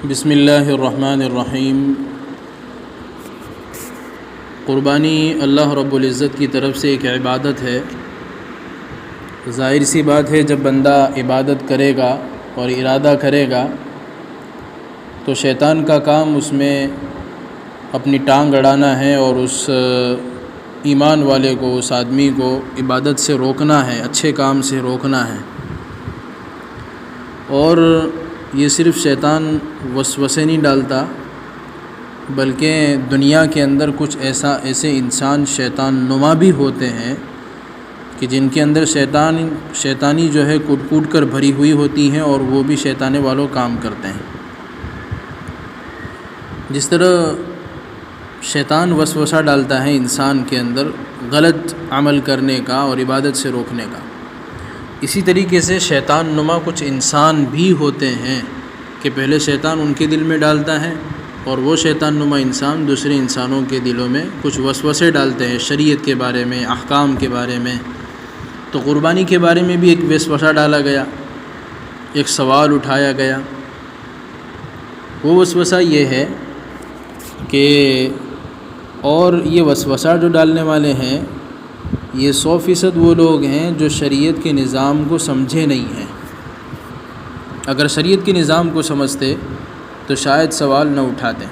بسم اللہ الرحمن الرحیم۔ قربانی اللہ رب العزت کی طرف سے ایک عبادت ہے۔ ظاہر سی بات ہے، جب بندہ عبادت کرے گا اور ارادہ کرے گا تو شیطان کا کام اس میں اپنی ٹانگ اڑانا ہے اور اس ایمان والے کو، اس آدمی کو عبادت سے روکنا ہے، اچھے کام سے روکنا ہے۔ اور یہ صرف شیطان وسوسے نہیں ڈالتا، بلکہ دنیا کے اندر کچھ ایسے انسان شیطان نما بھی ہوتے ہیں کہ جن کے اندر شیطانی جو ہے کوٹ کر بھری ہوئی ہوتی ہیں، اور وہ بھی شیطانے والوں کام کرتے ہیں۔ جس طرح شیطان وسوسہ ڈالتا ہے انسان کے اندر غلط عمل کرنے کا اور عبادت سے روکنے کا، اسی طریقے سے شیطان نما کچھ انسان بھی ہوتے ہیں کہ پہلے شیطان ان کے دل میں ڈالتا ہے، اور وہ شیطان نما انسان دوسرے انسانوں کے دلوں میں کچھ وسوسے ڈالتے ہیں شریعت کے بارے میں، احکام کے بارے میں۔ تو قربانی کے بارے میں بھی ایک وسوسہ ڈالا گیا، ایک سوال اٹھایا گیا۔ وہ وسوسہ یہ ہے کہ اور یہ وسوسہ جو ڈالنے والے ہیں، یہ 100% وہ لوگ ہیں جو شریعت کے نظام کو سمجھے نہیں ہیں۔ اگر شریعت کے نظام کو سمجھتے تو شاید سوال نہ اٹھاتے۔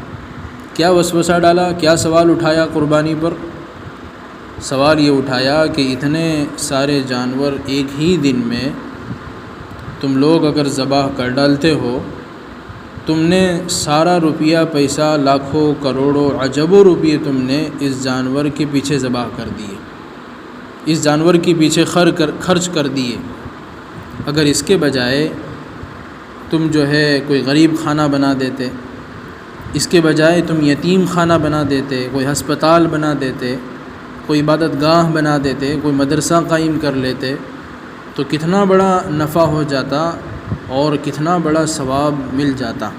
کیا وسوسہ ڈالا، کیا سوال اٹھایا قربانی پر؟ سوال یہ اٹھایا کہ اتنے سارے جانور ایک ہی دن میں تم لوگ اگر ذبح کر ڈالتے ہو، تم نے سارا روپیہ پیسہ، لاکھوں کروڑوں اربوں روپیے تم نے اس جانور کے پیچھے ذبح کر دیے، اس جانور کے پیچھے خرچ کر دیے۔ اگر اس کے بجائے تم جو ہے کوئی غریب خانہ بنا دیتے، اس کے بجائے تم یتیم خانہ بنا دیتے، کوئی ہسپتال بنا دیتے، کوئی عبادت گاہ بنا دیتے، کوئی مدرسہ قائم کر لیتے، تو کتنا بڑا نفع ہو جاتا اور کتنا بڑا ثواب مل جاتا۔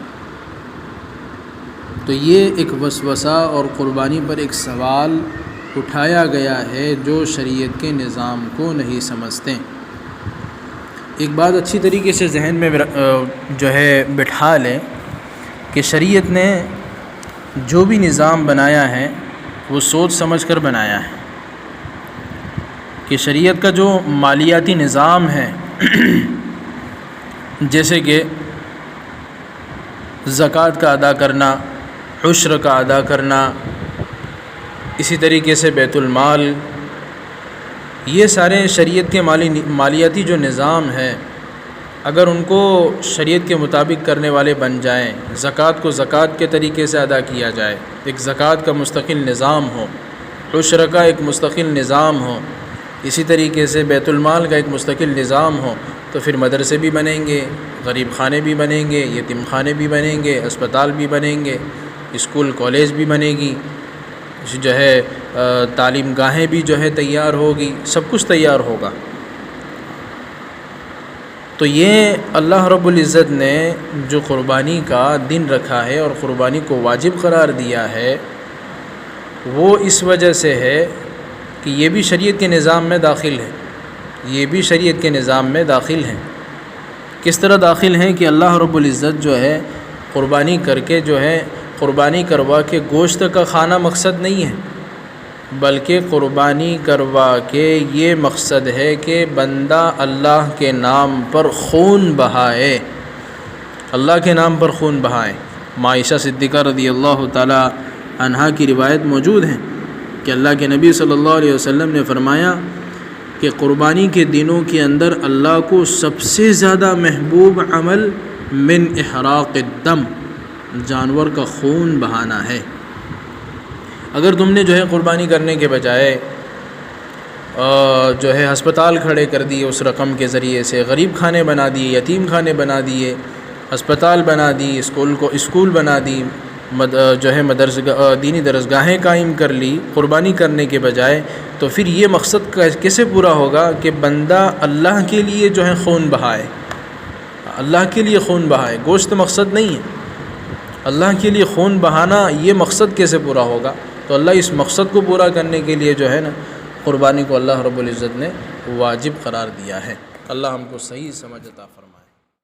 تو یہ ایک وسوسہ اور قربانی پر ایک سوال اٹھایا گیا ہے جو شریعت کے نظام کو نہیں سمجھتے۔ ایک بات اچھی طریقے سے ذہن میں جو ہے بٹھا لیں کہ شریعت نے جو بھی نظام بنایا ہے وہ سوچ سمجھ کر بنایا ہے۔ کہ شریعت کا جو مالیاتی نظام ہے، جیسے کہ زکوٰۃ کا ادا کرنا، عشر کا ادا کرنا، اسی طریقے سے بیت المال، یہ سارے شریعت کے مالیاتی جو نظام ہے، اگر ان کو شریعت کے مطابق کرنے والے بن جائیں، زکوٰۃ کو زکوٰۃ کے طریقے سے ادا کیا جائے، ایک زکوٰۃ کا مستقل نظام ہو، عشر کا ایک مستقل نظام ہو، اسی طریقے سے بیت المال کا ایک مستقل نظام ہو، تو پھر مدرسے بھی بنیں گے، غریب خانے بھی بنیں گے، یتیم خانے بھی بنیں گے، اسپتال بھی بنیں گے، اسکول کالج بھی بنے گی، جو ہے تعلیم گاہیں بھی جو ہے تیار ہوگی، سب کچھ تیار ہوگا۔ تو یہ اللہ رب العزت نے جو قربانی کا دن رکھا ہے اور قربانی کو واجب قرار دیا ہے، وہ اس وجہ سے ہے کہ یہ بھی شریعت کے نظام میں داخل ہے، یہ بھی شریعت کے نظام میں داخل ہیں۔ کس طرح داخل ہیں کہ اللہ رب العزت جو ہے قربانی کر کے جو ہے قربانی کروا کے گوشت کا کھانا مقصد نہیں ہے، بلکہ قربانی کروا کے یہ مقصد ہے کہ بندہ اللہ کے نام پر خون بہائے، اللہ کے نام پر خون بہائے۔ عائشہ صدیقہ رضی اللہ تعالی عنہا کی روایت موجود ہے کہ اللہ کے نبی صلی اللہ علیہ وسلم نے فرمایا کہ قربانی کے دنوں کے اندر اللہ کو سب سے زیادہ محبوب عمل من احراق الدم، جانور کا خون بہانا ہے۔ اگر تم نے جو ہے قربانی کرنے کے بجائے جو ہے ہسپتال کھڑے کر دیے، اس رقم کے ذریعے سے غریب خانے بنا دیے، یتیم خانے بنا دیے، ہسپتال بنا دی، اسکول بنا دی، جو ہے دینی درسگاہیں قائم کر لی قربانی کرنے کے بجائے، تو پھر یہ مقصد کیسے پورا ہوگا کہ بندہ اللہ کے لیے جو ہے خون بہائے، اللہ کے لیے خون بہائے، گوشت مقصد نہیں ہے، اللہ کے لیے خون بہانا، یہ مقصد کیسے پورا ہوگا؟ تو اللہ اس مقصد کو پورا کرنے کے لیے جو ہے نا قربانی کو اللہ رب العزت نے واجب قرار دیا ہے۔ اللہ ہم کو صحیح سمجھ عطا فرمائے۔